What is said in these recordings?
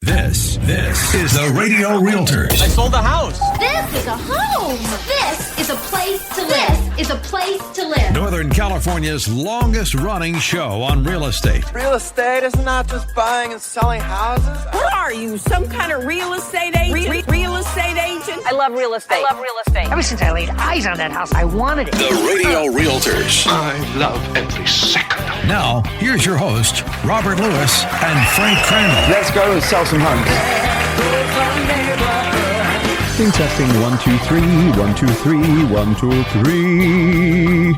This is the Radio Realtors. I sold the house. This is a home. This is a place to live. This is a place to live. Northern California's longest running show on real estate. Real estate is not just buying and selling houses. What are you, some kind of real estate agent? Real estate agent? I love real estate. Ever since I laid eyes on that house, I wanted it. The Radio Realtors. I love every second. Now, here's your host, Robert Lewis and Frank Crandall. Let's go and sell some homes. Testing 1 2 3 1 2 3 1 2 3.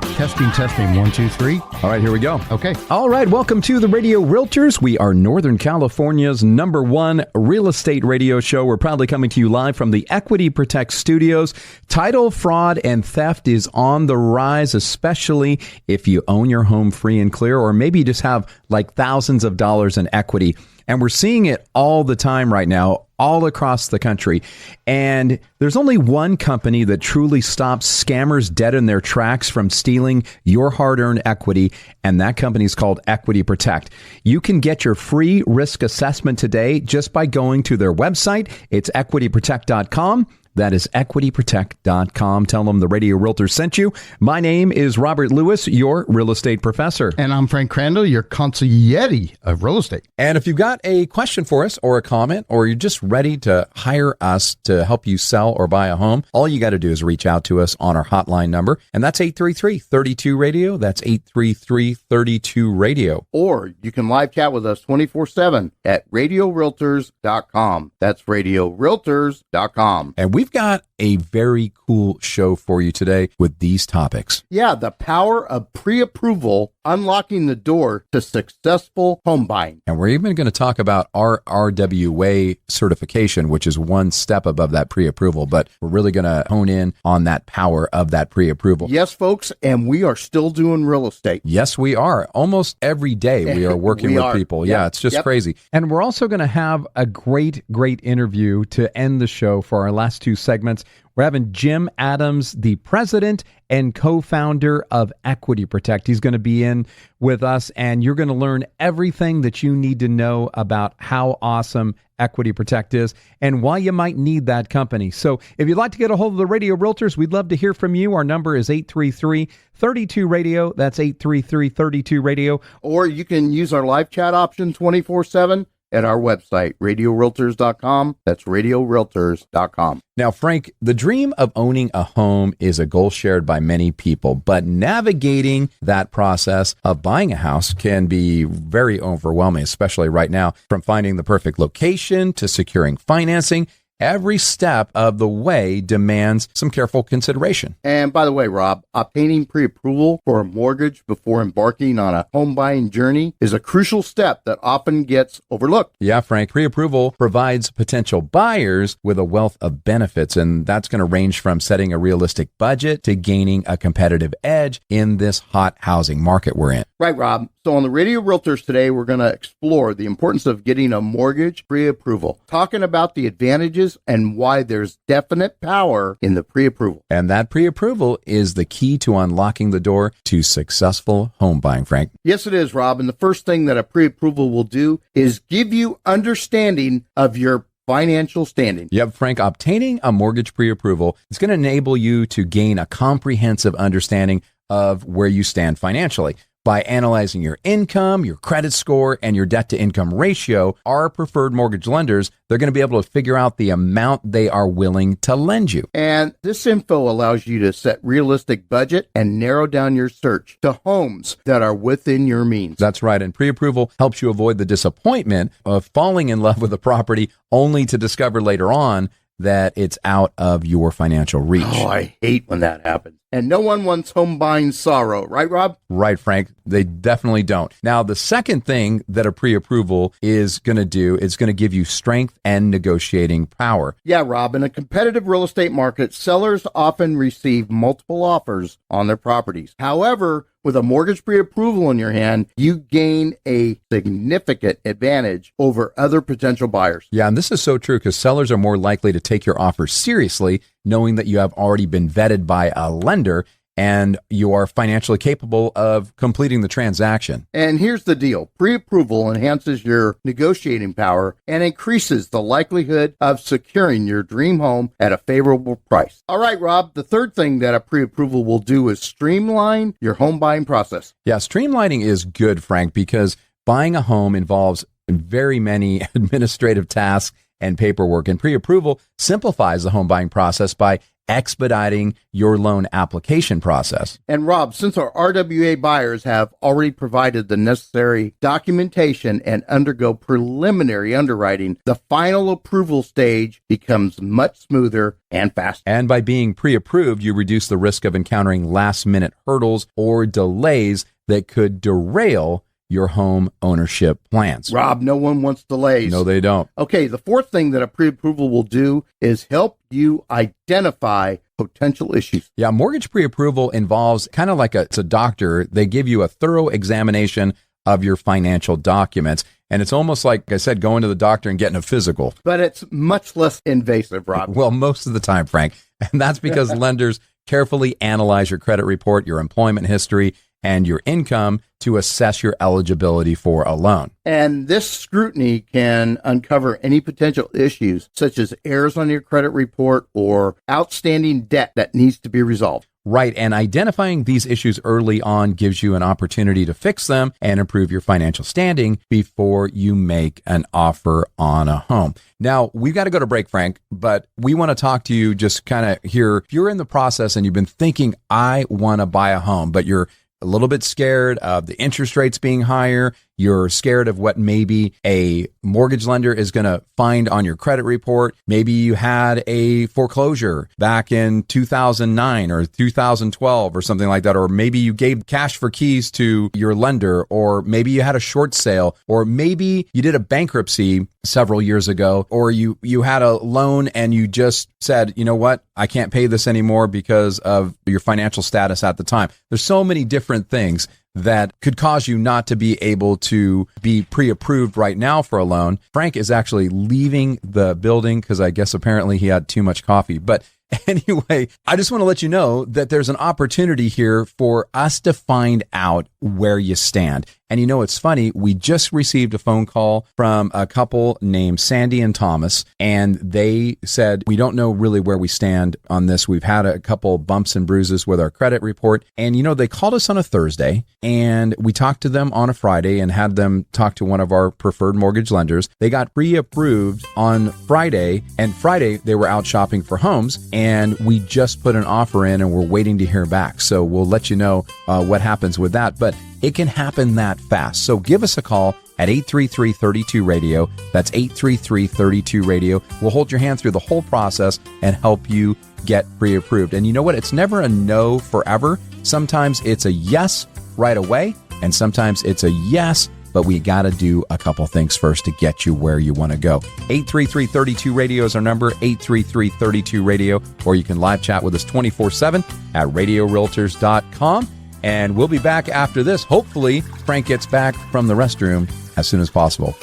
Testing 1 2 3. All right, here we go. Okay. All right, welcome to the Radio Realtors. We are Northern California's #1 real estate radio show. We're proudly coming to you live from the Equity Protect Studios. Title fraud and theft is on the rise, especially if you own your home free and clear, or maybe you just have like thousands of dollars in equity. And we're seeing it all the time right now, all across the country. And there's only one company that truly stops scammers dead in their tracks from stealing your hard-earned equity, and that company is called Equity Protect. You can get your free risk assessment today just by going to their website. It's equityprotect.com. That is equityprotect.com. Tell them the Radio Realtors sent you. My name is Robert Lewis, your real estate professor. And I'm Frank Crandall, your consigliere of real estate. And if you've got a question for us or a comment, or you're just ready to hire us to help you sell or buy a home, all you got to do is reach out to us on our hotline number. And that's 833-32-RADIO. That's 833-32-RADIO. Or you can live chat with us 24/7 at radiorealtors.com. That's radiorealtors.com. And we've got a very cool show for you today with these topics. Yeah, the power of pre-approval, unlocking the door to successful home buying. And we're even going to talk about our RWA certification, which is one step above that pre-approval. But we're really going to hone in on that power of that pre-approval. Yes, folks, and we are still doing real estate. Yes, we are. Almost every day we are working with people. Yeah, it's just crazy. And we're also going to have a great interview to end the show for our last two segments. We're having Jim Adams, the president and co-founder of Equity Protect. He's going to be in with us, and you're going to learn everything that you need to know about how awesome Equity Protect is and why you might need that company. So if you'd like to get a hold of the Radio Realtors, we'd love to hear from you. Our number is 833-32-RADIO. That's 833-32-RADIO. Or you can use our live chat option 24/7 at our website, radiorealtors.com. That's radiorealtors.com. Now, Frank, the dream of owning a home is a goal shared by many people, but navigating that process of buying a house can be very overwhelming, especially right now, from finding the perfect location to securing financing. Every step of the way demands some careful consideration. And by the way, Rob, obtaining pre-approval for a mortgage before embarking on a home buying journey is a crucial step that often gets overlooked. Yeah, Frank, pre-approval provides potential buyers with a wealth of benefits, and that's going to range from setting a realistic budget to gaining a competitive edge in this hot housing market we're in. Right, Rob. So on the Radio Realtors today, we're going to explore the importance of getting a mortgage pre-approval, talking about the advantages and why there's definite power in the pre-approval. And that pre-approval is the key to unlocking the door to successful home buying, Frank. Yes, it is, Rob. And the first thing that a pre-approval will do is give you understanding of your financial standing. Yep, Frank, obtaining a mortgage pre-approval is going to enable you to gain a comprehensive understanding of where you stand financially. By analyzing your income, your credit score, and your debt-to-income ratio, our preferred mortgage lenders, they're going to be able to figure out the amount they are willing to lend you. And this info allows you to set realistic budget and narrow down your search to homes that are within your means. That's right. And pre-approval helps you avoid the disappointment of falling in love with a property only to discover later on that it's out of your financial reach. Oh, I hate when that happens. And no one wants home buying sorrow, right, Rob? Right, Frank. They definitely don't. Now, the second thing that a pre-approval is going to do is going to give you strength and negotiating power. Yeah, Rob. In a competitive real estate market, sellers often receive multiple offers on their properties. However, with a mortgage pre-approval in your hand, you gain a significant advantage over other potential buyers. Yeah, and this is so true because sellers are more likely to take your offer seriously, knowing that you have already been vetted by a lender and you are financially capable of completing the transaction. And here's the deal. Pre-approval enhances your negotiating power and increases the likelihood of securing your dream home at a favorable price. All right, Rob, the third thing that a pre-approval will do is streamline your home buying process. Yeah, streamlining is good, Frank, because buying a home involves very many administrative tasks and paperwork, and pre-approval simplifies the home buying process by expediting your loan application process. And Rob, since our RWA buyers have already provided the necessary documentation and undergo preliminary underwriting, the final approval stage becomes much smoother and faster. And by being pre-approved, you reduce the risk of encountering last-minute hurdles or delays that could derail your home ownership plans. Rob, no one wants delays. No, they don't. Okay, the fourth thing that a pre-approval will do is help you identify potential issues. Yeah, mortgage pre-approval involves kind of like it's a doctor. They give you a thorough examination of your financial documents. And it's almost like I said, going to the doctor and getting a physical. But it's much less invasive, Rob. Well, most of the time, Frank. And that's because lenders carefully analyze your credit report, your employment history, and your income to assess your eligibility for a loan. And this scrutiny can uncover any potential issues, such as errors on your credit report or outstanding debt that needs to be resolved. Right, and identifying these issues early on gives you an opportunity to fix them and improve your financial standing before you make an offer on a home. Now, we've got to go to break, Frank, but we want to talk to you just kind of here. If you're in the process and you've been thinking, I want to buy a home, but you're a little bit scared of the interest rates being higher. You're scared of what maybe a mortgage lender is going to find on your credit report. Maybe you had a foreclosure back in 2009 or 2012 or something like that. Or maybe you gave cash for keys to your lender, or maybe you had a short sale, or maybe you did a bankruptcy several years ago, or you had a loan and you just said, you know what, I can't pay this anymore because of your financial status at the time. There's so many different things that could cause you not to be able to be pre-approved right now for a loan. Frank is actually leaving the building because I guess apparently he had too much coffee. But anyway, I just want to let you know that there's an opportunity here for us to find out where you stand. And you know, it's funny, we just received a phone call from a couple named Sandy and Thomas, and they said, we don't know really where we stand on this. We've had a couple bumps and bruises with our credit report. And you know, they called us on a Thursday, and we talked to them on a Friday and had them talk to one of our preferred mortgage lenders. They got pre-approved on Friday, and Friday they were out shopping for homes, and we just put an offer in and we're waiting to hear back. So we'll let you know what happens with that. But it can happen that fast. So give us a call at 833-32-RADIO. That's 833-32-RADIO. We'll hold your hand through the whole process and help you get pre-approved. And you know what? It's never a no forever. Sometimes it's a yes right away, and sometimes it's a yes, but we got to do a couple things first to get you where you want to go. 833-32-RADIO is our number, 833-32-RADIO, or you can live chat with us 24/7 at radiorealtors.com. And we'll be back after this. Hopefully, Frank gets back from the restroom as soon as possible.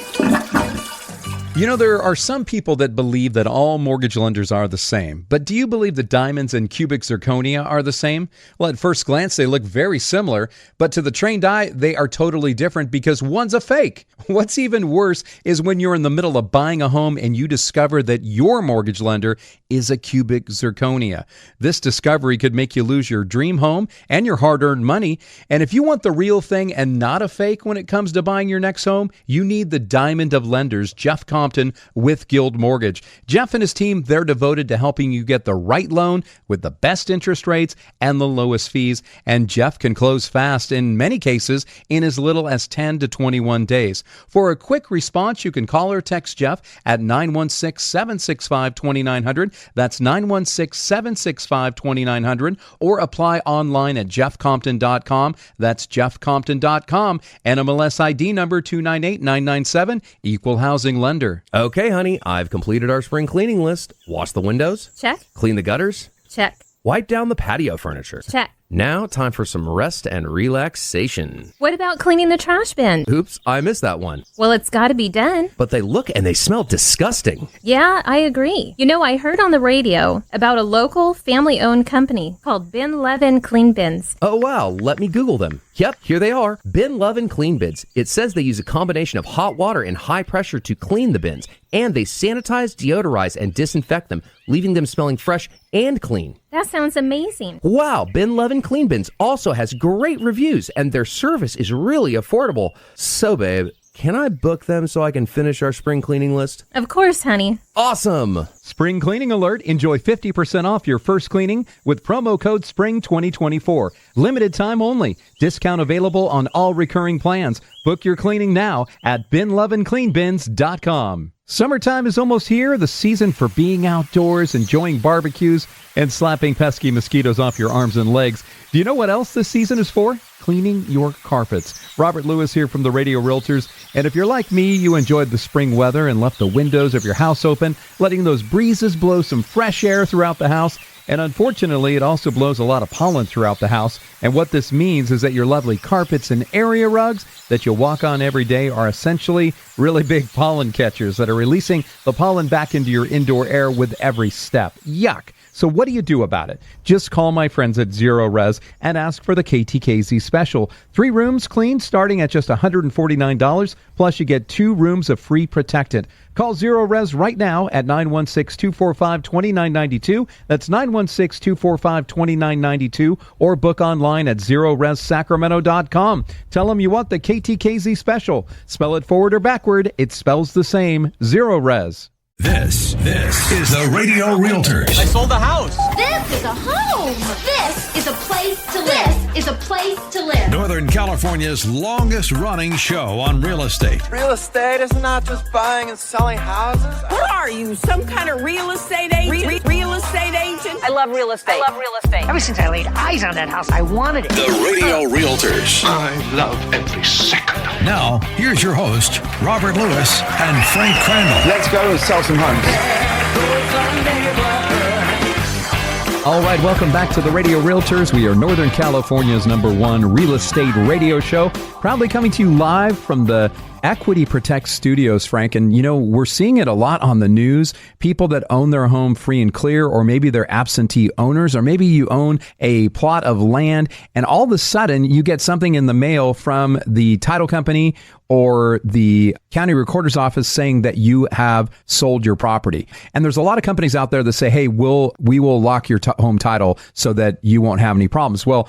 You know, there are some people that believe that all mortgage lenders are the same. But do you believe that diamonds and cubic zirconia are the same? Well, at first glance, they look very similar. But to the trained eye, they are totally different because one's a fake. What's even worse is when you're in the middle of buying a home and you discover that your mortgage lender is a cubic zirconia. This discovery could make you lose your dream home and your hard-earned money. And if you want the real thing and not a fake when it comes to buying your next home, you need the diamond of lenders, Jeff Compton with Guild Mortgage. Jeff and his team, they're devoted to helping you get the right loan with the best interest rates and the lowest fees. And Jeff can close fast, in many cases, in as little as 10 to 21 days. For a quick response, you can call or text Jeff at 916-765-2900. That's 916-765-2900. Or apply online at jeffcompton.com. That's jeffcompton.com. NMLS ID number 298997. Equal housing lender. Okay, honey, I've completed our spring cleaning list. Wash the windows. Check. Clean the gutters. Check. Wipe down the patio furniture. Check. Now, time for some rest and relaxation. What about cleaning the trash bin? Oops, I missed that one. Well, it's got to be done. But they look and they smell disgusting. Yeah, I agree. You know, I heard on the radio about a local family-owned company called Bin Levin Clean Bins. Oh, wow. Let me Google them. Yep, here they are. Bin Levin Clean Bins. It says they use a combination of hot water and high pressure to clean the bins. And they sanitize, deodorize, and disinfect them, leaving them smelling fresh and clean. That sounds amazing. Wow, Bin Levin Clean Bins also has great reviews, and their service is really affordable. So, babe, can I book them so I can finish our spring cleaning list? Of course, honey. Awesome. Spring cleaning alert. Enjoy 50% off your first cleaning with promo code SPRING2024. Limited time only. Discount available on all recurring plans. Book your cleaning now at binloveandcleanbins.com. Summertime is almost here, the season for being outdoors, enjoying barbecues, and slapping pesky mosquitoes off your arms and legs. Do you know what else this season is for? Cleaning your carpets. Robert Lewis here from the Radio Realtors. And if you're like me, you enjoyed the spring weather and left the windows of your house open, letting those breezes blow some fresh air throughout the house. And unfortunately, it also blows a lot of pollen throughout the house. And what this means is that your lovely carpets and area rugs that you walk on every day are essentially really big pollen catchers that are releasing the pollen back into your indoor air with every step. Yuck. So what do you do about it? Just call my friends at Zero Res and ask for the KTKZ special. 3 rooms clean starting at just $149, plus you get 2 rooms of free protectant. Call Zero Res right now at 916-245-2992. That's 916-245-2992, or book online at ZeroResSacramento.com. Tell them you want the KTKZ special. Spell it forward or backward, it spells the same. Zero Res. This is the Radio Realtors. I sold the house. This is a home. This is a place to live. This is a place to live. Northern California's longest running show on real estate. Real estate is not just buying and selling houses. What are you, some kind of real estate agent? Real estate agent? I love real estate. Ever since I laid eyes on that house, I wanted it. The Radio Realtors. I love every second. Now, here's your host, Robert Lewis and Frank Crandall. Let's go and sell some homes. All right, welcome back to the Radio Realtors. We are Northern California's #1 real estate radio show, proudly coming to you live from the Equity Protect Studios, Frank. And, you know, we're seeing it a lot on the news. People that own their home free and clear, or maybe they're absentee owners, or maybe you own a plot of land, and all of a sudden you get something in the mail from the title company or the county recorder's office saying that you have sold your property. And there's a lot of companies out there that say, hey, we will lock your home title so that you won't have any problems. Well,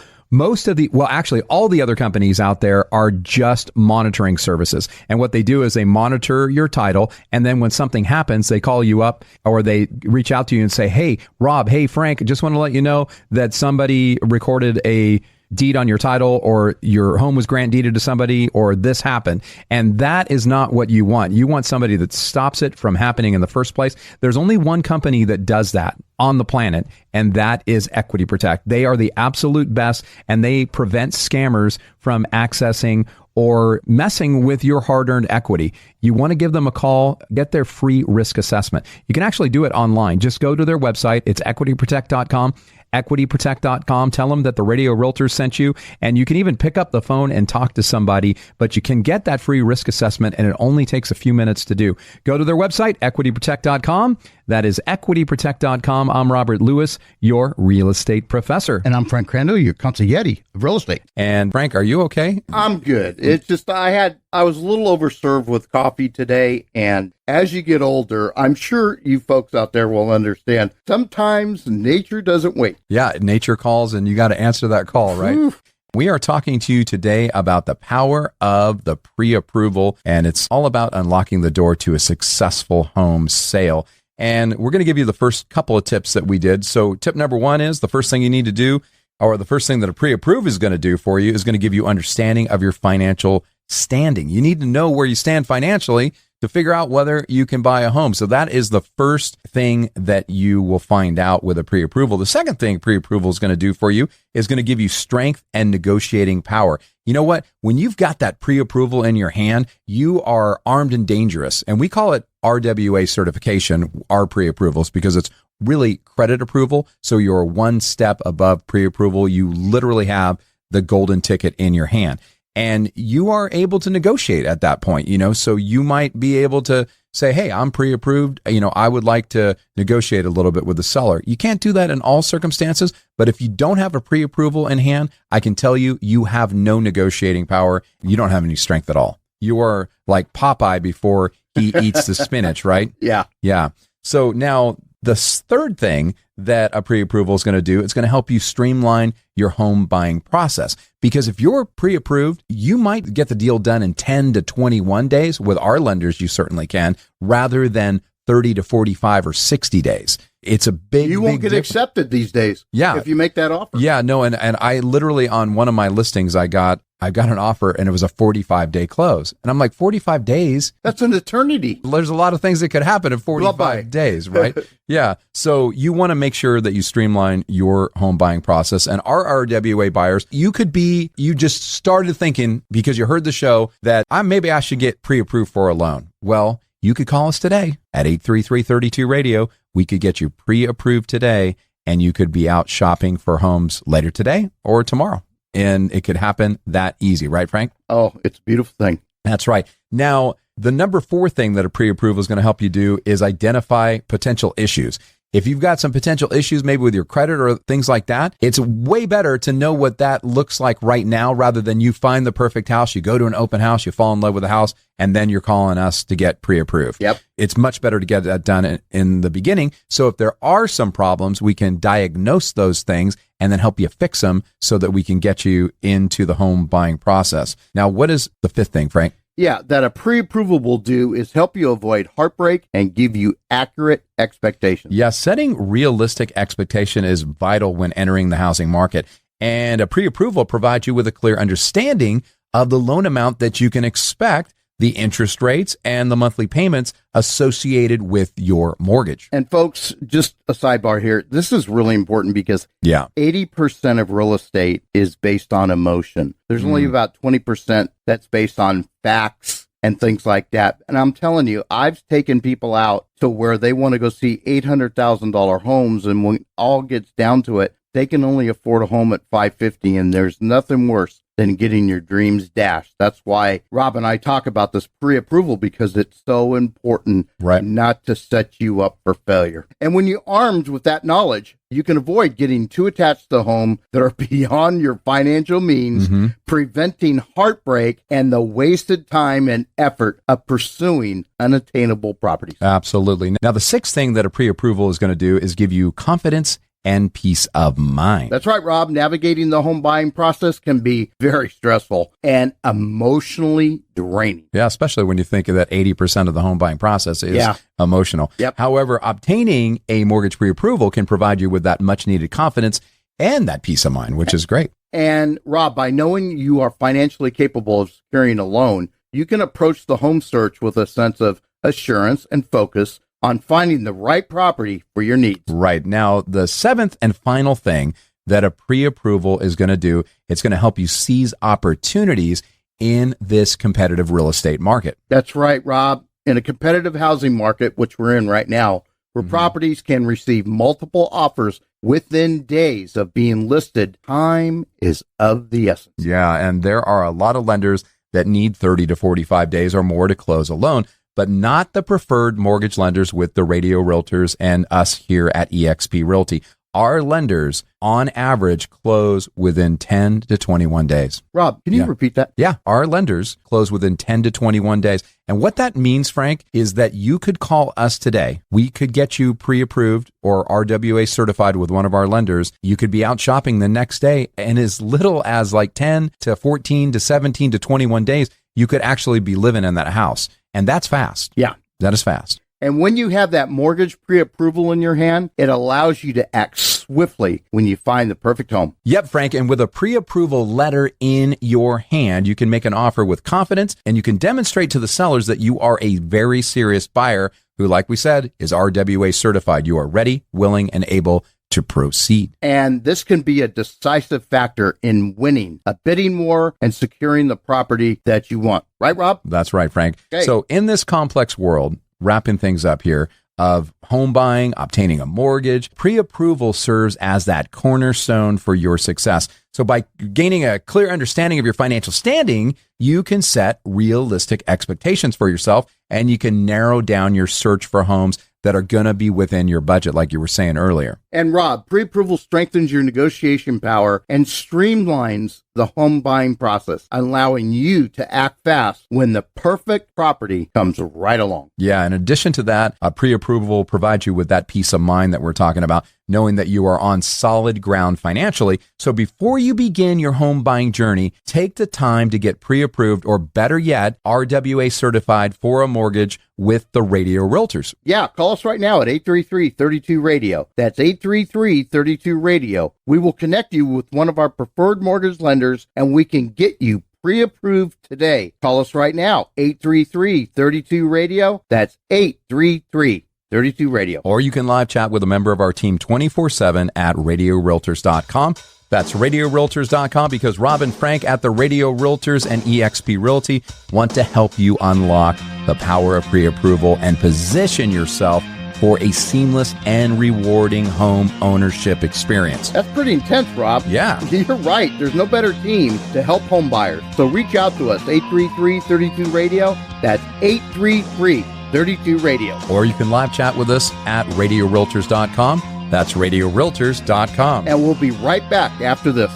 actually, all the other companies out there are just monitoring services. And what they do is they monitor your title. And then when something happens, they call you up or they reach out to you and say, hey, Rob, hey, Frank, just want to let you know that somebody recorded a deed on your title, or your home was grant deeded to somebody, or this happened. And that is not what you want. You want somebody that stops it from happening in the first place. There's only one company that does that on the planet, and that is Equity Protect. They are the absolute best, and they prevent scammers from accessing or messing with your hard-earned equity. You want to give them a call, get their free risk assessment. You can actually do it online. Just go to their website. It's equityprotect.com. equityprotect.com. Tell them that the Radio Realtors sent you, and you can even pick up the phone and talk to somebody, but you can get that free risk assessment, and it only takes a few minutes to do. Go to their website, equityprotect.com. That is equityprotect.com. I'm Robert Lewis, your real estate professor. And I'm Frank Crandall, your consigliere of real estate. And Frank, are you okay? I'm good. It's just I was a little overserved with coffee today, and as you get older, I'm sure you folks out there will understand, sometimes nature doesn't wait. Yeah, nature calls, and you got to answer that call, right? Whew. We are talking to you today about the power of the pre-approval, and it's all about unlocking the door to a successful home sale. And we're going to give you the first couple of tips that we did. So tip number 1 is the first thing you need to do, or the first thing that a pre-approve is going to do for you, is going to give you understanding of your financial standing. You need to know where you stand financially to figure out whether you can buy a home. So that is the first thing that you will find out with a pre-approval. The second thing pre-approval is going to do for you is going to give you strength and negotiating power. You know what? When you've got that pre-approval in your hand, you are armed and dangerous. And we call it RWA certification, our pre-approvals, because it's really credit approval. So you're one step above pre-approval. You literally have the golden ticket in your hand. And you are able to negotiate at that point, so you might be able to say, hey, I'm pre-approved. I would like to negotiate a little bit with the seller. You can't do that in all circumstances, but if you don't have a pre-approval in hand, I can tell you, you have no negotiating power. You don't have any strength at all. You are like Popeye before he eats the spinach, right? Yeah. Yeah. So now the third thing that a pre-approval is going to do, it's going to help you streamline your home buying process. Because if you're pre-approved, you might get the deal done in 10 to 21 days. With our lenders, you certainly can, rather than 30 to 45 or 60 days. It's a big, you won't get accepted these days. Yeah. If you make that offer. Yeah, no. And I literally, on one of my listings, I got an offer and it was a 45-day close. And I'm like, 45 days? That's an eternity. There's a lot of things that could happen in 45 days, right? Yeah. So you want to make sure that you streamline your home buying process. And our RWA buyers, you just started thinking because you heard the show that maybe I should get pre-approved for a loan. Well, you could call us today at 833-32-RADIO. We could get you pre-approved today and you could be out shopping for homes later today or tomorrow. And it could happen that easy, right, Frank? Oh, it's a beautiful thing. That's right. Now, the number 4 thing that a pre-approval is going to help you do is identify potential issues. If you've got some potential issues, maybe with your credit or things like that, it's way better to know what that looks like right now rather than you find the perfect house, you go to an open house, you fall in love with the house, and then you're calling us to get pre-approved. Yep. It's much better to get that done in the beginning. So if there are some problems, we can diagnose those things and then help you fix them so that we can get you into the home buying process. Now, what is the 5th thing, Frank? Yeah, that a pre-approval will do is help you avoid heartbreak and give you accurate expectations. Yeah, setting realistic expectation is vital when entering the housing market. And a pre-approval provides you with a clear understanding of the loan amount that you can expect, the interest rates, and the monthly payments associated with your mortgage. And folks, just a sidebar here. This is really important because 80% of real estate is based on emotion. There's only about 20% that's based on facts and things like that. And I'm telling you, I've taken people out to where they want to go see $800,000 homes. And when all gets down to it, they can only afford a home at $550,000. And there's nothing worse than getting your dreams dashed. That's why Rob and I talk about this pre-approval, because it's so important not to set you up for failure. And when you're armed with that knowledge, you can avoid getting too attached to the home that are beyond your financial means, preventing heartbreak and the wasted time and effort of pursuing unattainable properties. Absolutely. Now, the 6th thing that a pre-approval is going to do is give you confidence and peace of mind. That's right, Rob. Navigating the home buying process can be very stressful and emotionally draining. Yeah, especially when you think that 80% of the home buying process is emotional. Yep. However, obtaining a mortgage pre-approval can provide you with that much needed confidence and that peace of mind, which is great. And Rob, by knowing you are financially capable of securing a loan, you can approach the home search with a sense of assurance and focus on finding the right property for your needs. Right. Now, the 7th and final thing that a pre-approval is going to do, it's going to help you seize opportunities in this competitive real estate market. That's right, Rob. In a competitive housing market, which we're in right now, where properties can receive multiple offers within days of being listed, time is of the essence. Yeah, and there are a lot of lenders that need 30 to 45 days or more to close a loan, but not the preferred mortgage lenders with the radio realtors and us here at eXp Realty. Our lenders, on average, close within 10 to 21 days. Rob, can you repeat that? Yeah, our lenders close within 10 to 21 days. And what that means, Frank, is that you could call us today. We could get you pre-approved or RWA certified with one of our lenders. You could be out shopping the next day, and as little as like 10 to 14 to 17 to 21 days, you could actually be living in that house. And that's fast. Yeah. That is fast. And when you have that mortgage pre-approval in your hand, it allows you to act swiftly when you find the perfect home. Yep, Frank. And with a pre-approval letter in your hand, you can make an offer with confidence, and you can demonstrate to the sellers that you are a very serious buyer who, like we said, is RWA certified. You are ready, willing, and able to proceed. And this can be a decisive factor in winning a bidding war and securing the property that you want. Right, Rob? That's right, Frank. Okay. So in this complex world, wrapping things up here, of home buying, obtaining a mortgage, pre-approval serves as that cornerstone for your success. So by gaining a clear understanding of your financial standing, you can set realistic expectations for yourself, and you can narrow down your search for homes that are going to be within your budget, like you were saying earlier. And Rob, pre-approval strengthens your negotiation power and streamlines the home buying process, allowing you to act fast when the perfect property comes right along. Yeah, in addition to that, pre-approval provides you with that peace of mind that we're talking about, knowing that you are on solid ground financially. So before you begin your home buying journey, take the time to get pre-approved, or better yet, RWA certified for a mortgage with the Radio Realtors. Yeah, call us right now at 833-32-RADIO. That's 833-32-RADIO. We will connect you with one of our preferred mortgage lenders, and we can get you pre-approved today. Call us right now, 833-32-RADIO. That's 833-32-RADIO. Or you can live chat with a member of our team 24/7 at RadioRealtors.com. That's RadioRealtors.com, because Rob and Frank at the Radio Realtors and eXp Realty want to help you unlock the power of pre-approval and position yourself for a seamless and rewarding home ownership experience. That's pretty intense, Rob. Yeah. You're right. There's no better team to help home buyers. So reach out to us, 833-32-RADIO. That's 833-32-RADIO. Or you can live chat with us at RadioRealtors.com. That's RadioRealtors.com. And we'll be right back after this.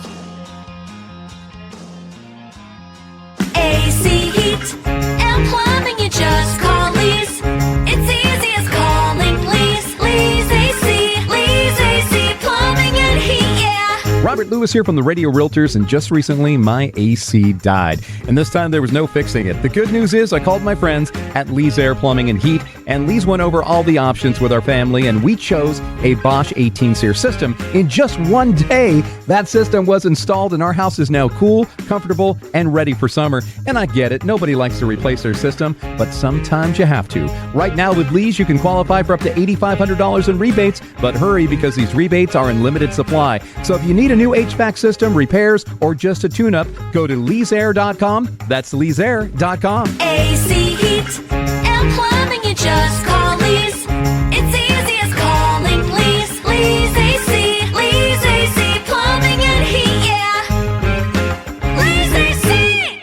AC, heat, and plumbing, you just call Lee's. It's easy as calling Lee's. Lee's AC, Lee's AC, plumbing and heat, yeah. Robert Lewis here from the Radio Realtors, and just recently my AC died, and this time there was no fixing it. The good news is I called my friends at Lee's Air Plumbing and Heat, and Lee's went over all the options with our family, and we chose a Bosch 18-SEER system. In just one day, that system was installed, and our house is now cool, comfortable, and ready for summer. And I get it, nobody likes to replace their system, but sometimes you have to. Right now with Lee's, you can qualify for up to $8,500 in rebates, but hurry, because these rebates are in limited supply. So if you need a new HVAC system, repairs, or just a tune-up, go to leesair.com. That's leesair.com. AC, heat, and plumbing, you just call Lee's. It's easy as calling Lee's. Lee's AC, Lee's AC, plumbing and heat, yeah. Lee's AC.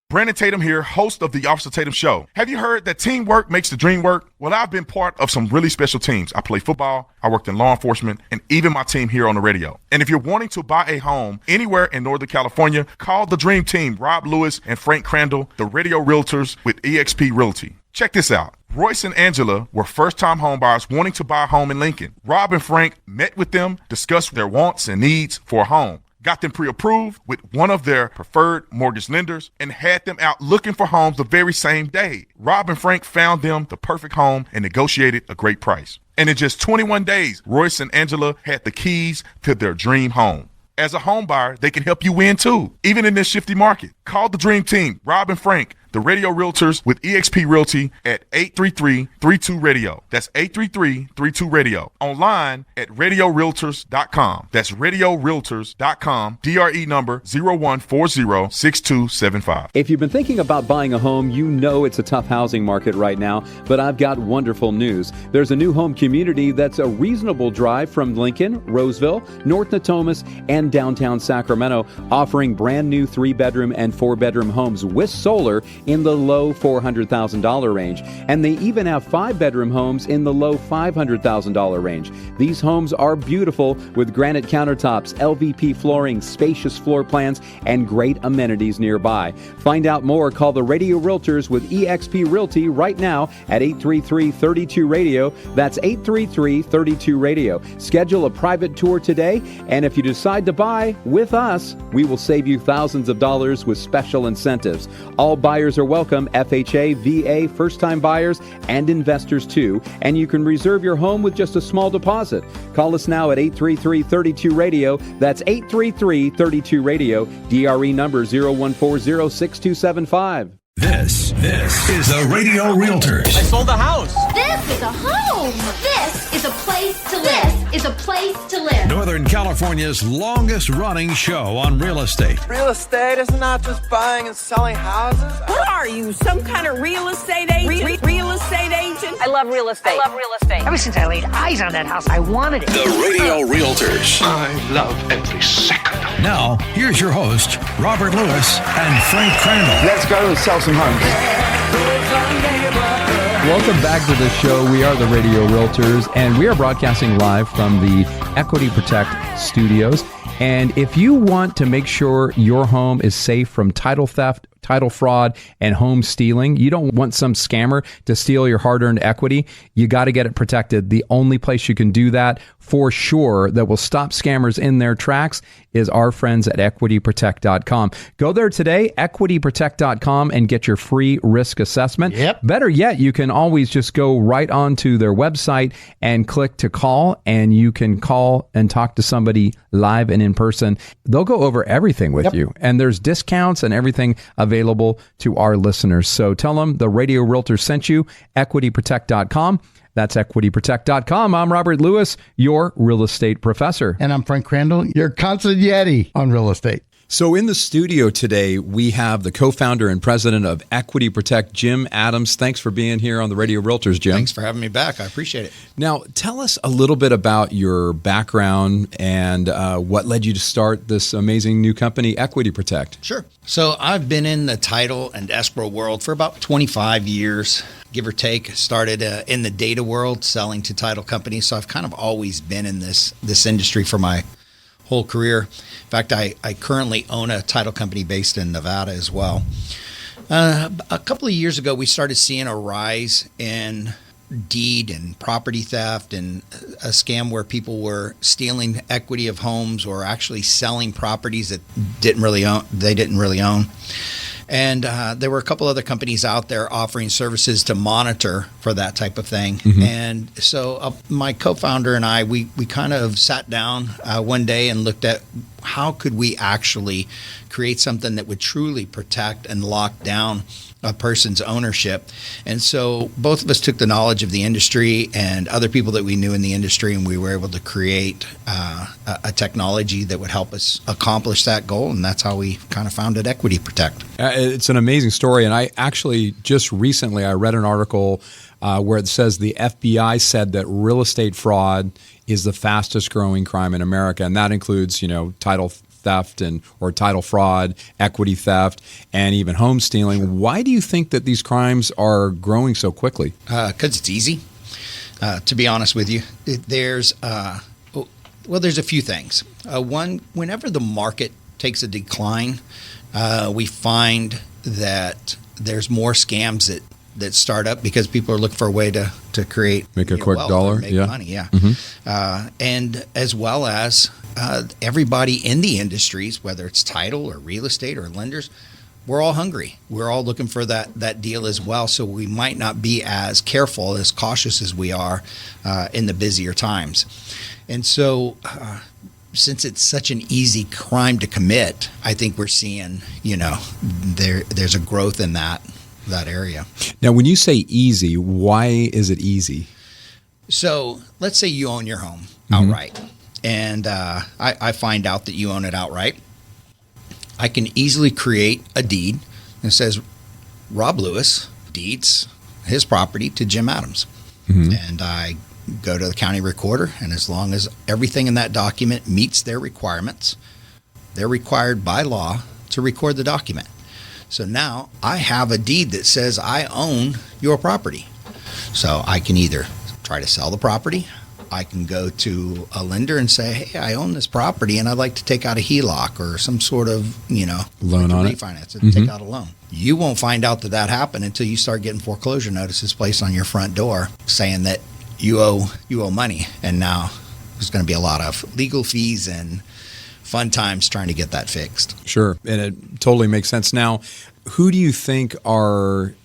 Brandon Tatum here, host of the Officer Tatum Show. Have you heard that teamwork makes the dream work? Well, I've been part of some really special teams. I play football, I worked in law enforcement, and even my team here on the radio. And if you're wanting to buy a home anywhere in Northern California, call the dream team, Rob Lewis and Frank Crandall, the Radio Realtors with eXp Realty. Check this out. Royce and Angela were first-time homebuyers wanting to buy a home in Lincoln. Rob and Frank met with them, discussed their wants and needs for a home, got them pre-approved with one of their preferred mortgage lenders, and had them out looking for homes the very same day. Rob and Frank found them the perfect home and negotiated a great price. And in just 21 days, Royce and Angela had the keys to their dream home. As a home buyer, they can help you win too, even in this shifty market. Call the dream team, Rob and Frank, the Radio Realtors with eXp Realty at 833-32-RADIO. That's 833-32-RADIO. Online at RadioRealtors.com. That's RadioRealtors.com. DRE number 01406275. If you've been thinking about buying a home, you know it's a tough housing market right now, but I've got wonderful news. There's a new home community that's a reasonable drive from Lincoln, Roseville, North Natomas, and downtown Sacramento, offering brand new 3-bedroom and 4-bedroom homes with solar in the low $400,000 range. And they even have 5-bedroom homes in the low $500,000 range. These homes are beautiful with granite countertops, LVP flooring, spacious floor plans, and great amenities nearby. Find out more. Call the Radio Realtors with eXp Realty right now at 833-32-RADIO. That's 833-32-RADIO. Schedule a private tour today, and if you decide to buy with us, we will save you thousands of dollars with special incentives. All buyers are welcome, FHA, VA, first-time buyers, and investors too, and you can reserve your home with just a small deposit. Call us now at 833-32-RADIO. That's 833-32-RADIO. DRE number 01406275. This is the Radio Realtors. I sold the house. This is a home. This is a place to live. This is a place to live. Northern California's longest running show on real estate. Real estate is not just buying and selling houses. What are you, some kind of real estate agent? Real estate agent? I love real estate. Ever since I laid eyes on that house, I wanted it. The Radio Realtors. I love every second. Now, here's your host, Robert Lewis and Frank Crandall. Let's go and sell some homes. Welcome back to the show. We are the Radio Realtors, and we are broadcasting live from the Equity Protect studios. And if you want to make sure your home is safe from title theft, title fraud, and home stealing, you don't want some scammer to steal your hard-earned equity, you got to get it protected. The only place you can do that for sure that will stop scammers in their tracks is our friends at equityprotect.com. Go there today, equityprotect.com, and get your free risk assessment. Yep. Better yet, you can always just go right onto their website and click to call, and you can call and talk to somebody live and in person. They'll go over everything with you, and there's discounts and everything available to our listeners. So tell them the Radio Realtor sent you, equityprotect.com. That's equityprotect.com. I'm Robert Lewis, your real estate professor. And I'm Frank Crandall, your constant Yeti on real estate. So in the studio today, we have the co-founder and president of Equity Protect, Jim Adams. Thanks for being here on the Radio Realtors, Jim. Thanks for having me back. I appreciate it. Now, tell us a little bit about your background and what led you to start this amazing new company, Equity Protect. Sure. So I've been in the title and escrow world for about 25 years, give or take. Started in the data world, selling to title companies. So I've kind of always been in this industry for my whole career. In fact, I currently own a title company based in Nevada as well. A couple of years ago, we started seeing a rise in deed and property theft and a scam where people were stealing equity of homes or actually selling properties that they didn't really own. And there were a couple other companies out there offering services to monitor for that type of thing. Mm-hmm. And so my co-founder and I, we kind of sat down one day and looked at how could we actually create something that would truly protect and lock down a person's ownership. And so both of us took the knowledge of the industry and other people that we knew in the industry, and we were able to create a technology that would help us accomplish that goal. And that's how we kind of founded Equity Protect. It's an amazing story. And I actually just recently, I read an article where it says the FBI said that real estate fraud is the fastest growing crime in America. And that includes, title theft or title fraud, equity theft, and even home stealing. Why do you think that these crimes are growing so quickly? Because it's easy, to be honest with you. There's a few things. One, whenever the market takes a decline, we find that there's more scams that start up because people are looking for a way to make a quick dollar, make money, Mm-hmm. And as well as everybody in the industries, whether it's title or real estate or lenders, we're all hungry. We're all looking for that deal as well. So we might not be as careful, as cautious as we are in the busier times. And so since it's such an easy crime to commit, I think we're seeing, there's a growth in that area. Now, when you say easy, why is it easy? So let's say you own your home outright, and I find out that you own it outright. I can easily create a deed that says Rob Lewis deeds his property to Jim Adams. Mm-hmm. And I go to the county recorder, and as long as everything in that document meets their requirements, they're required by law to record the document. So now I have a deed that says I own your property. So I can either try to sell the property, I can go to a lender and say, hey, I own this property and I'd like to take out a HELOC or some sort of, loan on refinance it, take out a loan. You won't find out that happened until you start getting foreclosure notices placed on your front door saying that you owe money. And now there's going to be a lot of legal fees and fun times trying to get that fixed. Sure. And it totally makes sense. Now, who do you think are,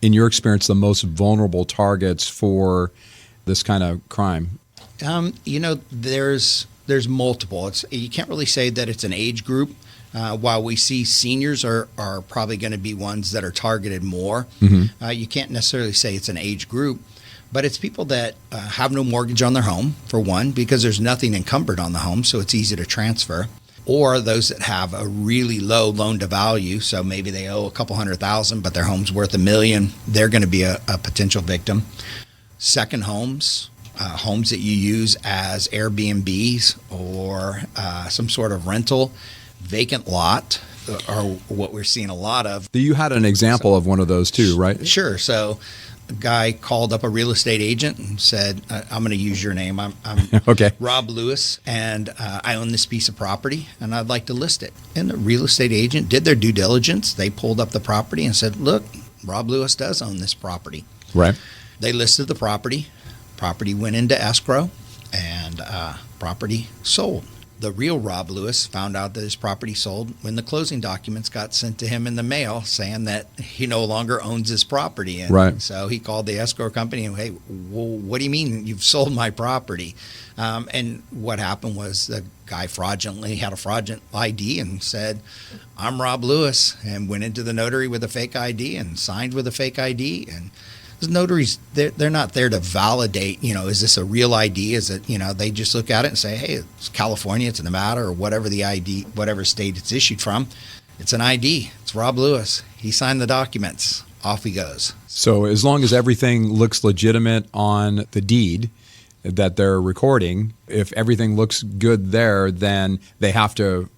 in your experience, the most vulnerable targets for this kind of crime? There's multiple. You can't really say that it's an age group. While we see seniors are probably going to be ones that are targeted more, you can't necessarily say it's an age group. But it's people that have no mortgage on their home, for one, because there's nothing encumbered on the home, so it's easy to transfer. Or those that have a really low loan to value, so maybe they owe a couple $100,000, but their home's worth $1 million. They're going to be a potential victim. Second homes, homes that you use as Airbnbs or some sort of rental, vacant lot, are what we're seeing a lot of. You had an example of one of those too, right? Sure. So a guy called up a real estate agent and said, I'm going to use your name. I'm okay. Rob Lewis, and I own this piece of property, and I'd like to list it. And the real estate agent did their due diligence. They pulled up the property and said, look, Rob Lewis does own this property. Right. They listed the property. Property went into escrow, and property sold. The real Rob Lewis found out that his property sold when the closing documents got sent to him in the mail saying that he no longer owns his property. And right. So he called the escrow company and, hey, well, what do you mean you've sold my property? And what happened was the guy had a fraudulent ID and said, I'm Rob Lewis, and went into the notary with a fake ID and signed with a fake ID. And notaries, they're not there to validate, is this a real ID? Is it, they just look at it and say, hey, it's California, it's Nevada, or whatever the ID, whatever state it's issued from. It's an ID. It's Rob Lewis. He signed the documents. Off he goes. So as long as everything looks legitimate on the deed that they're recording, if everything looks good there, then they have to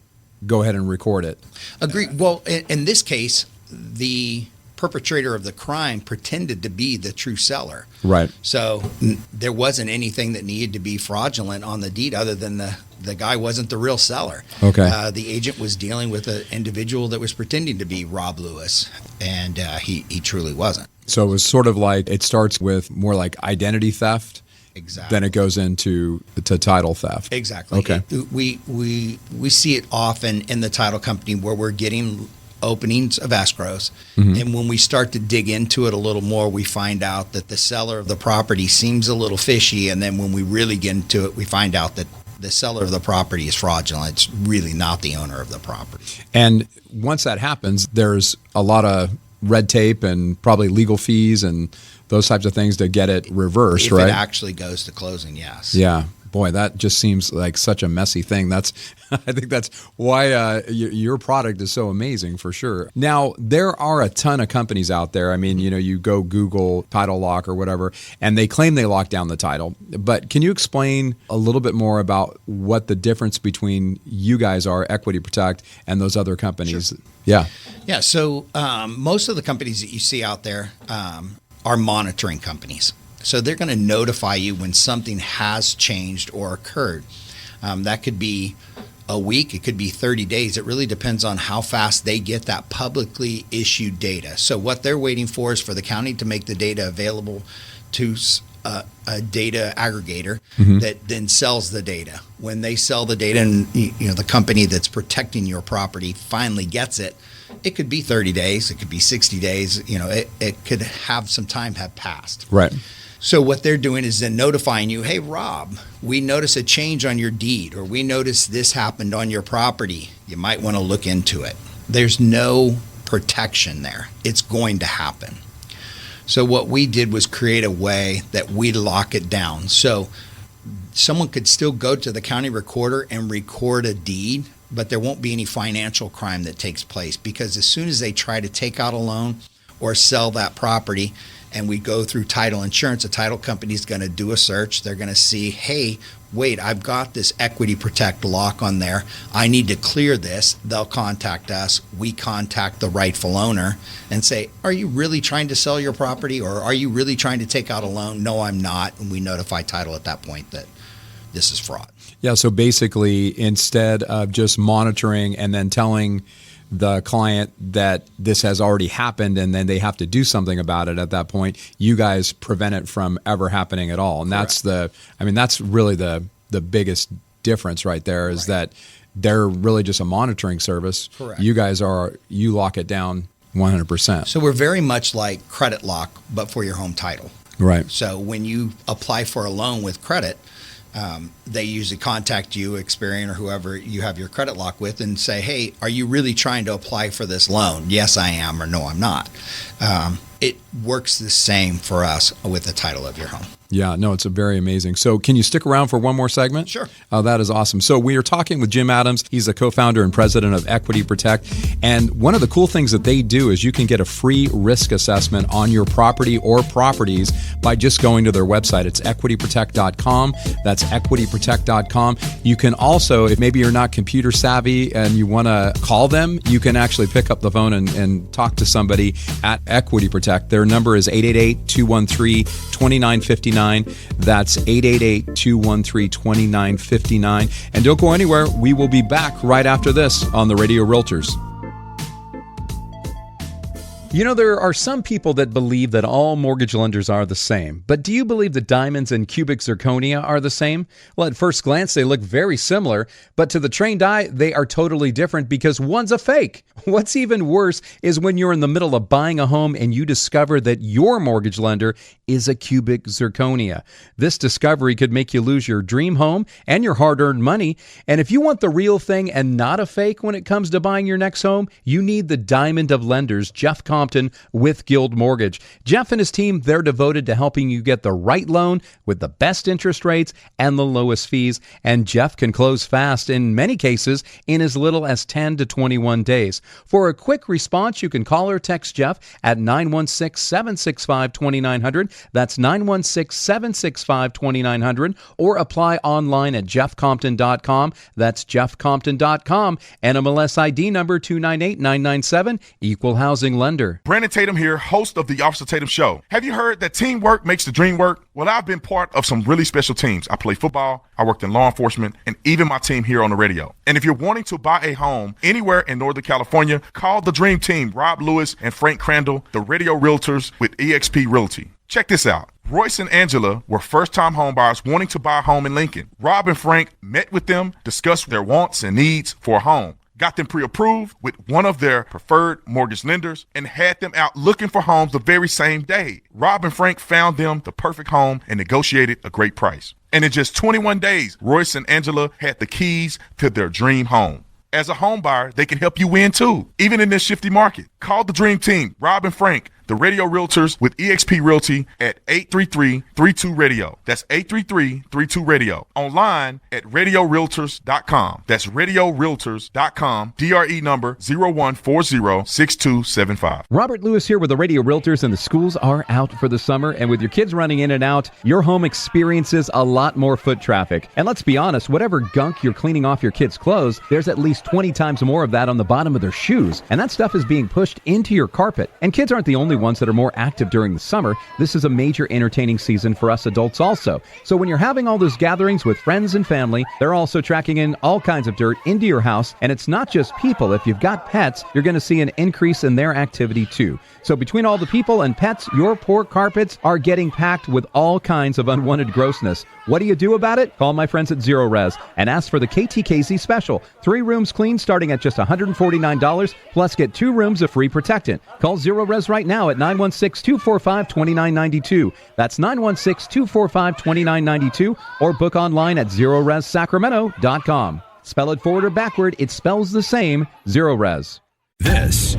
go ahead and record it. Agreed. Well, in this case, the perpetrator of the crime pretended to be the true seller. Right. So there wasn't anything that needed to be fraudulent on the deed other than the guy wasn't the real seller. Okay. The agent was dealing with an individual that was pretending to be Rob Lewis, and he truly wasn't. So it was sort of like, it starts with more like identity theft. Exactly. Then it goes into title theft. Exactly. Okay. We see it often in the title company where we're getting openings of escrows. Mm-hmm. And when we start to dig into it a little more, we find out that the seller of the property seems a little fishy. And then when we really get into it, we find out that the seller of the property is fraudulent. It's really not the owner of the property. And once that happens, there's a lot of red tape and probably legal fees and those types of things to get it reversed, right? If it actually goes to closing, yes. Yeah. Boy, that just seems like such a messy thing. I think that's why your product is so amazing, for sure. Now, there are a ton of companies out there. I mean, you go Google title lock or whatever, and they claim they lock down the title. But can you explain a little bit more about what the difference between you guys are, Equity Protect, and those other companies? Sure. Yeah. Yeah. So most of the companies that you see out there are monitoring companies. So they're going to notify you when something has changed or occurred. That could be a week. It could be 30 days. It really depends on how fast they get that publicly issued data. So what they're waiting for is for the county to make the data available to a data aggregator Mm-hmm. that then sells the data. When they sell the data and the company that's protecting your property finally gets it, it could be 30 days. It could be 60 days. It could have some time have passed. Right. So what they're doing is then notifying you, hey, Rob, we notice a change on your deed, or we notice this happened on your property. You might want to look into it. There's no protection there. It's going to happen. So what we did was create a way that we lock it down. So someone could still go to the county recorder and record a deed, but there won't be any financial crime that takes place, because as soon as they try to take out a loan or sell that property, and we go through title insurance, a title company is going to do a search. They're going to see, hey, wait, I've got this Equity Protect lock on there. I need to clear this. They'll contact us. We contact the rightful owner and say, are you really trying to sell your property, or are you really trying to take out a loan? No, I'm not. And we notify title at that point that this is fraud. Yeah, so basically, instead of just monitoring and then telling the client that this has already happened and then they have to do something about it at that point, you guys prevent it from ever happening at all. And Correct. that's really the biggest difference right there, is that they're really just a monitoring service. Correct. You guys you lock it down 100%. So we're very much like Credit Lock, but for your home title. Right. So when you apply for a loan with credit, they usually contact you, Experian, or whoever you have your credit lock with, and say, hey, are you really trying to apply for this loan? Yes, I am, or no, I'm not. it works the same for us with the title of your home. Yeah, no, it's a very amazing. So can you stick around for one more segment? Sure. Oh, that is awesome. So we are talking with Jim Adams. He's the co-founder and president of Equity Protect. And one of the cool things that they do is you can get a free risk assessment on your property or properties by just going to their website. It's equityprotect.com. That's equityprotect.com. You can also, if maybe you're not computer savvy and you want to call them, you can actually pick up the phone and talk to somebody at Equity Protect. Their number is 888-213-2959. That's 888-213-2959. And don't go anywhere. We will be back right after this on the Radio Realtors. You know, there are some people that believe that all mortgage lenders are the same. But do you believe that diamonds and cubic zirconia are the same? Well, at first glance, they look very similar. But to the trained eye, they are totally different because one's a fake. What's even worse is when you're in the middle of buying a home and you discover that your mortgage lender is a cubic zirconia. This discovery could make you lose your dream home and your hard-earned money. And if you want the real thing and not a fake when it comes to buying your next home, you need the diamond of lenders, Jeff Compton with Guild Mortgage. Jeff and his team, they're devoted to helping you get the right loan with the best interest rates and the lowest fees. And Jeff can close fast, in many cases, in as little as 10 to 21 days. For a quick response, you can call or text Jeff at 916-765-2900. That's 916-765-2900. Or apply online at jeffcompton.com. That's jeffcompton.com. NMLS ID number 298997, Equal Housing Lender. Brandon Tatum here, host of the Officer Tatum Show. Have you heard that teamwork makes the dream work? Well, I've been part of some really special teams. I play football, I worked in law enforcement, and even my team here on the radio. And if you're wanting to buy a home anywhere in Northern California, call the dream team, Rob Lewis and Frank Crandall, the Radio Realtors with eXp Realty. Check this out. Royce and Angela were first-time homebuyers wanting to buy a home in Lincoln. Rob and Frank met with them, discussed their wants and needs for a home, got them pre-approved with one of their preferred mortgage lenders, and had them out looking for homes the very same day. Rob and Frank found them the perfect home and negotiated a great price. And in just 21 days, Royce and Angela had the keys to their dream home. As a home buyer, they can help you win too, even in this shifty market. Call the dream team, Rob and Frank, the Radio Realtors with eXp Realty at 833-32-RADIO. That's 833-32-RADIO. Online at radiorealtors.com. That's radiorealtors.com. DRE number 01406275. Robert Lewis here with the Radio Realtors, and the schools are out for the summer. And with your kids running in and out, your home experiences a lot more foot traffic. And let's be honest, whatever gunk you're cleaning off your kids' clothes, there's at least 20 times more of that on the bottom of their shoes. And that stuff is being pushed into your carpet. And kids aren't the only ones that are more active during the summer. This is a major entertaining season for us adults also. So when you're having all those gatherings with friends and family, they're also tracking in all kinds of dirt into your house. And it's not just people. If you've got pets, you're going to see an increase in their activity too. So between all the people and pets, your poor carpets are getting packed with all kinds of unwanted grossness. What do you do about it? Call my friends at Zero Res and ask for the KTKZ special. 3 rooms clean starting at just $149, plus get 2 rooms of free protectant. Call Zero Res right now at 916-245-2992. That's 916-245-2992, or book online at ZeroResSacramento.com. Spell it forward or backward, it spells the same, Zero Res. This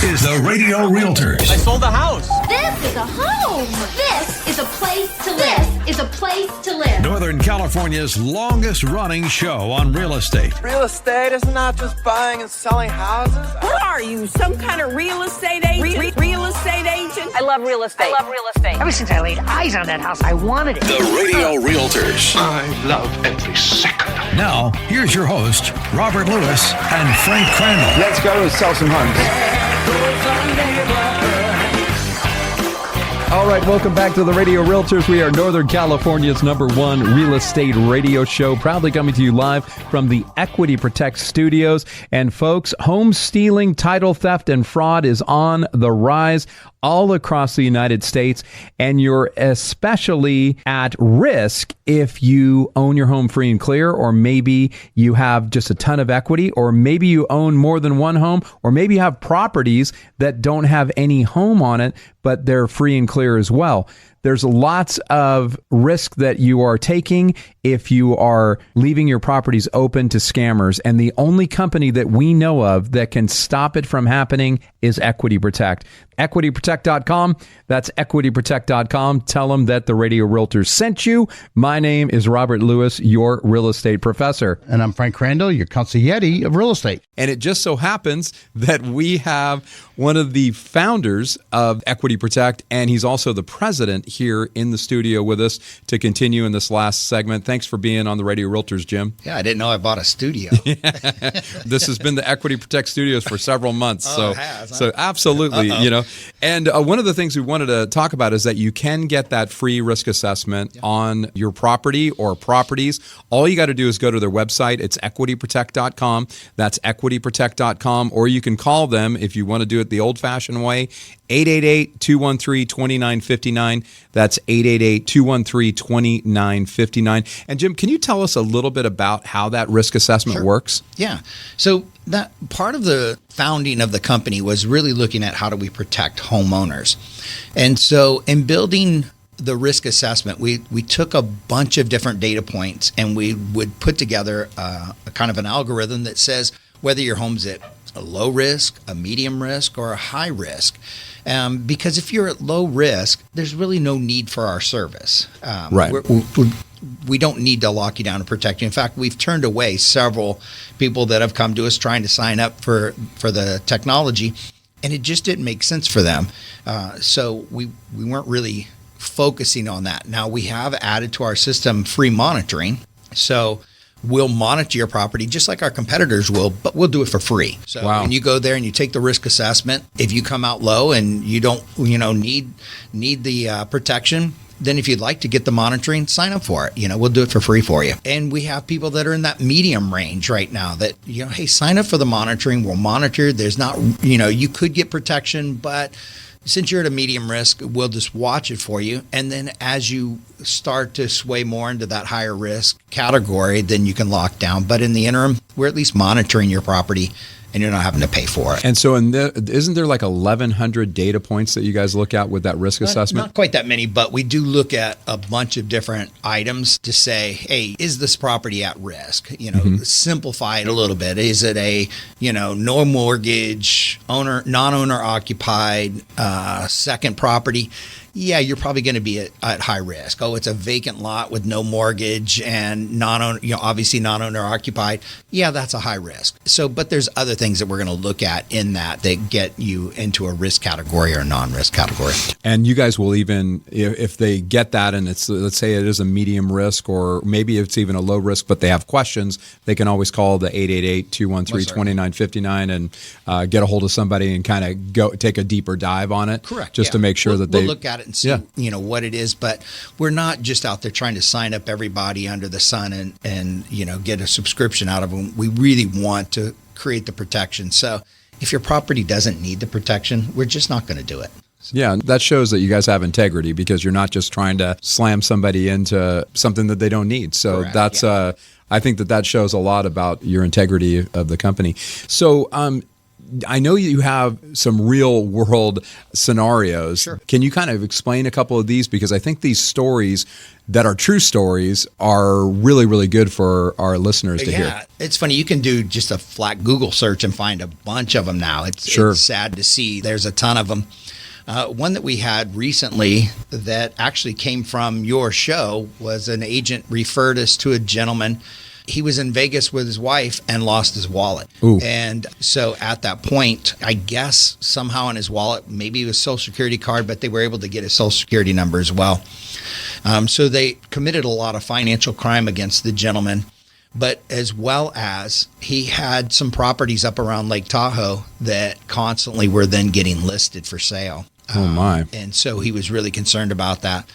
is the Radio Realtors. I sold the house. This is a home. This is a place to live. This is a place to live. Northern California's longest running show on real estate. Real estate is not just buying and selling houses. What are you, some kind of real estate agent? Real estate agent? I love real estate. Ever since I laid eyes on that house, I wanted it. The Radio Realtors. I love every second. Now, here's your host, Robert Lewis and Frank Crandall. Let's go and sell some homes. All right, welcome back to the Radio Realtors. We are Northern California's #1 real estate radio show, proudly coming to you live from the Equity Protect studios. And folks, home stealing, title theft, and fraud is on the rise all across the United States, and you're especially at risk if you own your home free and clear, or maybe you have just a ton of equity, or maybe you own more than one home, or maybe you have properties that don't have any home on it, but they're free and clear as well. There's lots of risk that you are taking if you are leaving your properties open to scammers. And the only company that we know of that can stop it from happening is Equity Protect. EquityProtect.com. That's EquityProtect.com. Tell them that the Radio Realtors sent you. My name is Robert Lewis, your real estate professor. And I'm Frank Crandall, your consigliere of real estate. And it just so happens that we have one of the founders of Equity Protect, and he's also the president here in the studio with us to continue in this last segment. Thanks for being on the Radio Realtors, Jim. Yeah, I didn't know I bought a studio. This has been the Equity Protect Studios for several months. It has, huh? So absolutely, And one of the things we wanted to talk about is that you can get that free risk assessment on your property or properties. All you got to do is go to their website. It's equityprotect.com. That's equityprotect.com. Or you can call them if you want to do it the old-fashioned way, 888-213-2959. That's 888-213-2959. And Jim, can you tell us a little bit about how that risk assessment works? Yeah. So that part of the founding of the company was really looking at how do we protect homeowners. And so in building the risk assessment, we took a bunch of different data points and we would put together a kind of an algorithm that says whether your home's at a low risk, a medium risk, or a high risk. Because if you're at low risk, there's really no need for our service. Right. We don't need to lock you down and protect you. In fact, we've turned away several people that have come to us trying to sign up for the technology, and it just didn't make sense for them. So we weren't really focusing on that. Now we have added to our system free monitoring. So we'll monitor your property just like our competitors will, but we'll do it for free. So when you go there and you take the risk assessment, if you come out low and you don't, need the protection, then if you'd like to get the monitoring, sign up for it. We'll do it for free for you. And we have people that are in that medium range right now that, hey, sign up for the monitoring. We'll monitor. There's not, you could get protection, but since you're at a medium risk, we'll just watch it for you. And then as you start to sway more into that higher risk category, then you can lock down. But in the interim, we're at least monitoring your property and you're not having to pay for it. And so isn't there like 1,100 data points that you guys look at with that risk assessment? Not quite that many, but we do look at a bunch of different items to say, hey, is this property at risk? Simplify it a little bit. Is it a, no mortgage, non-owner occupied, second property? Yeah, you're probably going to be at high risk. Oh, it's a vacant lot with no mortgage and non-owner, obviously non-owner occupied. Yeah, that's a high risk. So, but there's other things that we're going to look at in that get you into a risk category or a non-risk category. And you guys will even, if they get that and it's, let's say it is a medium risk or maybe it's even a low risk, but they have questions, they can always call the 888-213-2959 and get a hold of somebody and kind of go take a deeper dive on it. Correct. Just to make sure that they we'll look at it and see what it is, but we're not just out there trying to sign up everybody under the sun and get a subscription out of them. We really want to create the protection. So if your property doesn't need the protection, we're just not going to do it. Yeah, that shows that you guys have integrity because you're not just trying to slam somebody into something that they don't need. So that's I think that shows a lot about your integrity of the company. So I know you have some real world scenarios. Sure. Can you kind of explain a couple of these? Because I think these stories that are true stories are really, really good for our listeners to hear. Yeah, it's funny. You can do just a flat Google search and find a bunch of them now. It's sad to see. There's a ton of them. One that we had recently that actually came from your show was an agent referred us to a gentleman. He was in Vegas with his wife and lost his wallet. Ooh. And so at that point, I guess somehow in his wallet, maybe it was Social Security card, but they were able to get his Social Security number as well. So they committed a lot of financial crime against the gentleman, but as well as he had some properties up around Lake Tahoe that constantly were then getting listed for sale. Oh my. And so he was really concerned about that.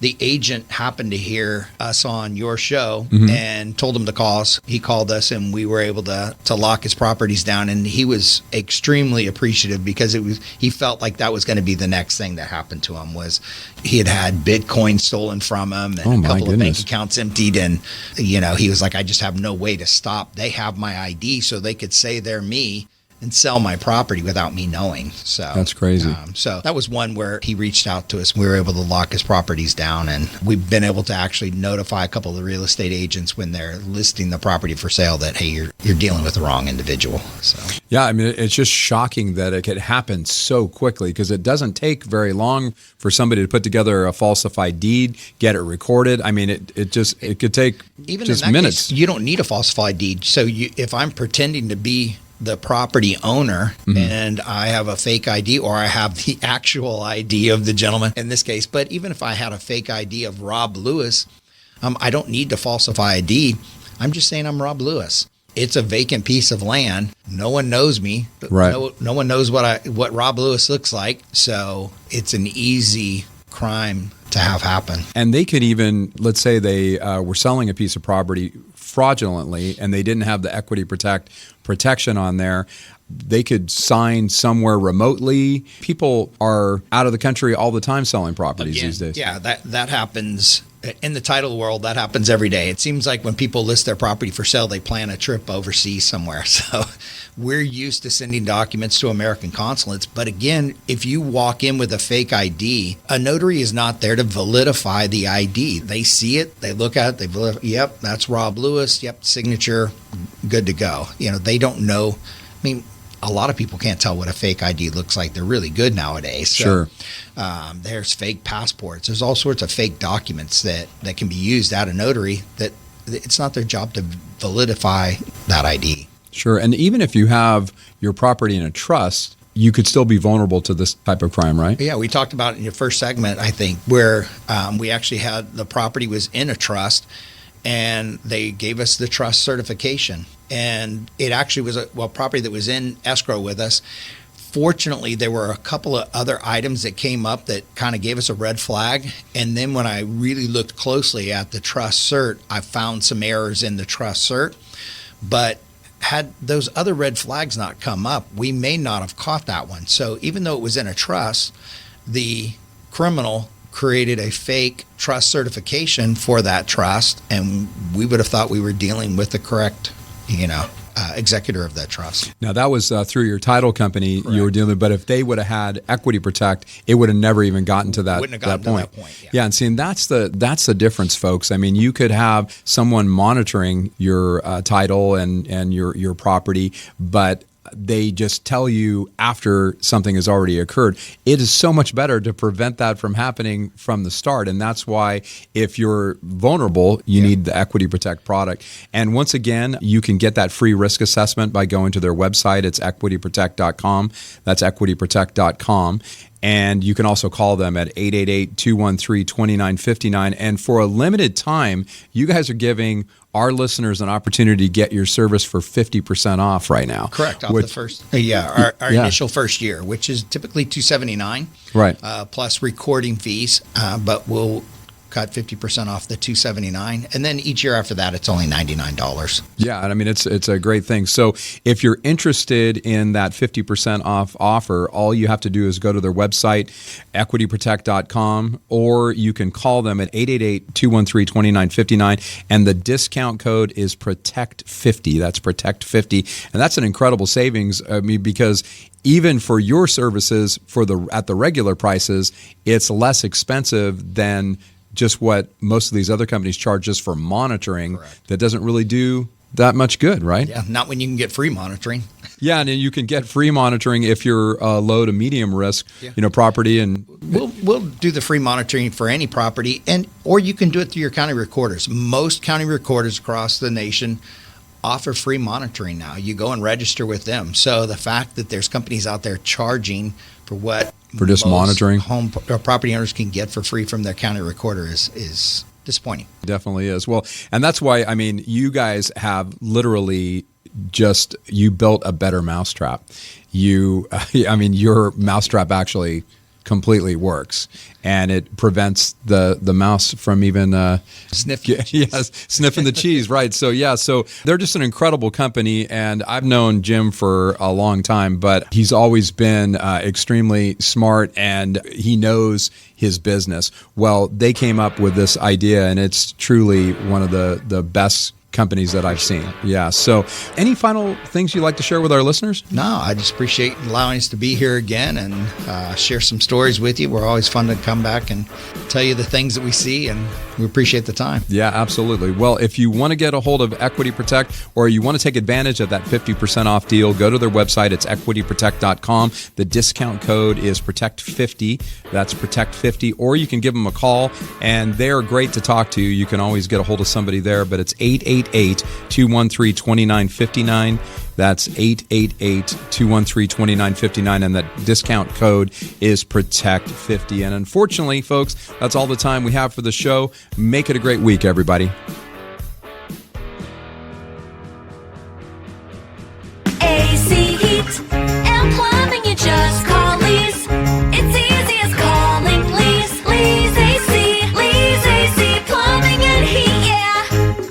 The agent happened to hear us on your show and told him to call us. He called us and we were able to lock his properties down. And he was extremely appreciative because he felt like that was going to be the next thing that happened to him was he had Bitcoin stolen from him and a couple of bank accounts emptied. And, he was like, I just have no way to stop. They have my ID so they could say they're me. and sell my property without me knowing. So that's crazy. So that was one where he reached out to us. We were able to lock his properties down, and we've been able to actually notify a couple of the real estate agents when they're listing the property for sale that, hey, you're dealing with the wrong individual. So yeah, I mean, it's just shocking that it could happen so quickly, because it doesn't take very long for somebody to put together a falsified deed, get it recorded. I mean, it could take even just in that minutes. Case, you don't need a falsified deed. So if I'm pretending to be the property owner and I have a fake ID, or I have the actual ID of the gentleman in this case, but even if I had a fake ID of Rob Lewis, I don't need to falsify a deed. I'm just saying I'm Rob Lewis. It's a vacant piece of land. No one knows me. Right. No one knows what Rob Lewis looks like. So it's an easy crime to have happen. And they could even, let's say they were selling a piece of property fraudulently and they didn't have the equity protection on there. They could sign somewhere remotely. People are out of the country all the time selling properties these days. Yeah, that happens. In the title world, that happens every day. It seems like when people list their property for sale, they plan a trip overseas somewhere. So we're used to sending documents to American consulates. But again, if you walk in with a fake ID, a notary is not there to validify the ID. They see it, they look at it, yep, that's Rob Lewis, yep, signature, good to go. They don't know. I mean, a lot of people can't tell what a fake ID looks like. They're really good nowadays. So, sure. There's fake passports. There's all sorts of fake documents that can be used at a notary that it's not their job to validify that ID. Sure. And even if you have your property in a trust, you could still be vulnerable to this type of crime, right? Yeah, we talked about it in your first segment, I think, where we actually had the property was in a trust, and they gave us the trust certification. And it actually was a property that was in escrow with us. Fortunately, there were a couple of other items that came up that kind of gave us a red flag. And then when I really looked closely at the trust cert, I found some errors in the trust cert. But had those other red flags not come up, we may not have caught that one. So even though it was in a trust, the criminal created a fake trust certification for that trust, and we would have thought we were dealing with the correct executor of that trust. Now, that was through your title company. Correct. You were dealing with, but if they would have had Equity Protect, it would have never even gotten to that point. To that point. Yeah, and seeing that's the difference, folks. I mean, you could have someone monitoring your title and your property, but they just tell you after something has already occurred. It is so much better to prevent that from happening from the start. And that's why if you're vulnerable, you need the Equity Protect product. And once again, you can get that free risk assessment by going to their website. It's equityprotect.com. That's equityprotect.com. And you can also call them at 888-213-2959. And for a limited time, you guys are giving our listeners an opportunity to get your service for 50% off right now. Correct. Off the first, our initial first year, which is typically $279, right? Plus recording fees, but we'll cut 50% off the $279, and then each year after that, it's only $99. Yeah, and I mean it's a great thing. So if you're interested in that 50% off offer, all you have to do is go to their website, equityprotect.com, or you can call them at 888-213-2959, and the discount code is PROTECT50. That's PROTECT50, and that's an incredible savings. I mean, because even for your services at the regular prices, it's less expensive than just what most of these other companies charge just for monitoring. Correct. That doesn't really do that much good, right? Yeah, not when you can get free monitoring. Yeah, and you can get free monitoring if you're low to medium risk, property. And we'll do the free monitoring for any property, or you can do it through your county recorders. Most county recorders across the nation offer free monitoring now. You go and register with them. So the fact that there's companies out there charging for just monitoring home or property owners can get for free from their county recorder is disappointing. Definitely is. Well, and that's why, I mean, you guys have literally you built a better mousetrap. Your mousetrap actually completely works, and it prevents the mouse from even sniffing the cheese, right? So they're just an incredible company, and I've known Jim for a long time, but he's always been extremely smart, and he knows his business. Well, they came up with this idea, and it's truly one of the best companies that I've seen. Yeah. So any final things you'd like to share with our listeners? No, I just appreciate allowing us to be here again and share some stories with you. We're always fun to come back and tell you the things that we see, and we appreciate the time. Yeah, absolutely. Well, if you want to get a hold of Equity Protect, or you want to take advantage of that 50% off deal, go to their website. It's equityprotect.com. The discount code is PROTECT50. That's PROTECT50. Or you can give them a call, and they're great to talk to. You can always get a hold of somebody there, but it's 888-213-2959. That's 888-213-2959, and that discount code is PROTECT50. And unfortunately, folks, that's all the time we have for the show. Make it a great week, everybody. AC, heat, and plumbing, you just call Lee's. It's easy as calling Lee's. Lee's AC, Lee's AC, plumbing and heat, yeah.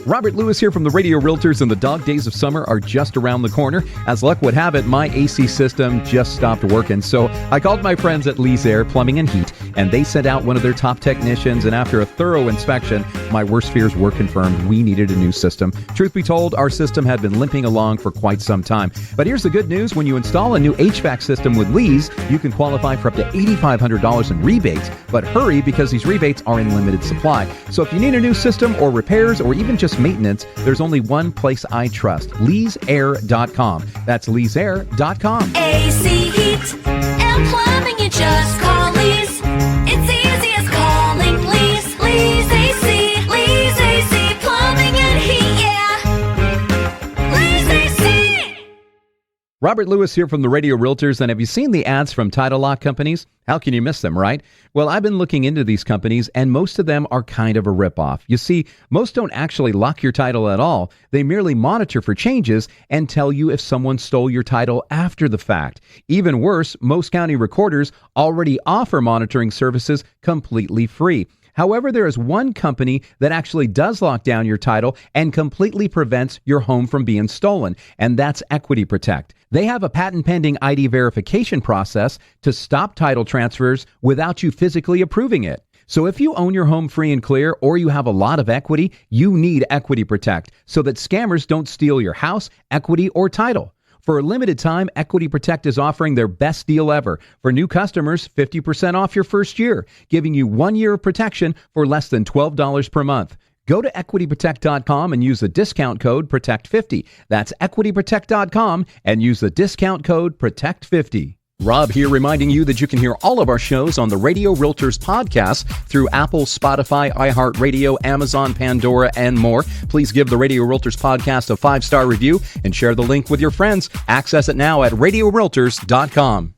Robert Lewis here from the Radio Realtors, and the dog days of summer are just around the corner. As luck would have it, my AC system just stopped working, so I called my friends at Lee's Air Plumbing and Heat, and they sent out one of their top technicians, and after a thorough inspection, my worst fears were confirmed. We needed a new system. Truth be told, our system had been limping along for quite some time. But here's the good news. When you install a new HVAC system with Lee's, you can qualify for up to $8,500 in rebates. But hurry, because these rebates are in limited supply. So if you need a new system or repairs or even just maintenance, there's only one place I trust: Lee'sAir.com. That's Lee'sAir.com. AC, heat, and plumbing, you just call Lee's. It's easy as calling Lee's. Lee's AC, Lee's AC, plumbing and heat, yeah. Lee's AC. Robert Lewis here from the Radio Realtors, and have you seen the ads from title lock companies? How can you miss them, right? Well, I've been looking into these companies, and most of them are kind of a ripoff. You see, most don't actually lock your title at all. They merely monitor for changes and tell you if someone stole your title after the fact. Even worse, most county recorders already offer monitoring services completely free. However, there is one company that actually does lock down your title and completely prevents your home from being stolen, and that's Equity Protect. They have a patent-pending ID verification process to stop title transfers without you physically approving it. So if you own your home free and clear, or you have a lot of equity, you need Equity Protect so that scammers don't steal your house, equity, or title. For a limited time, Equity Protect is offering their best deal ever. For new customers, 50% off your first year, giving you 1 year of protection for less than $12 per month. Go to equityprotect.com and use the discount code PROTECT50. That's equityprotect.com and use the discount code PROTECT50. Rob here, reminding you that you can hear all of our shows on the Radio Realtors podcast through Apple, Spotify, iHeartRadio, Amazon, Pandora, and more. Please give the Radio Realtors podcast a 5-star review and share the link with your friends. Access it now at radiorealtors.com.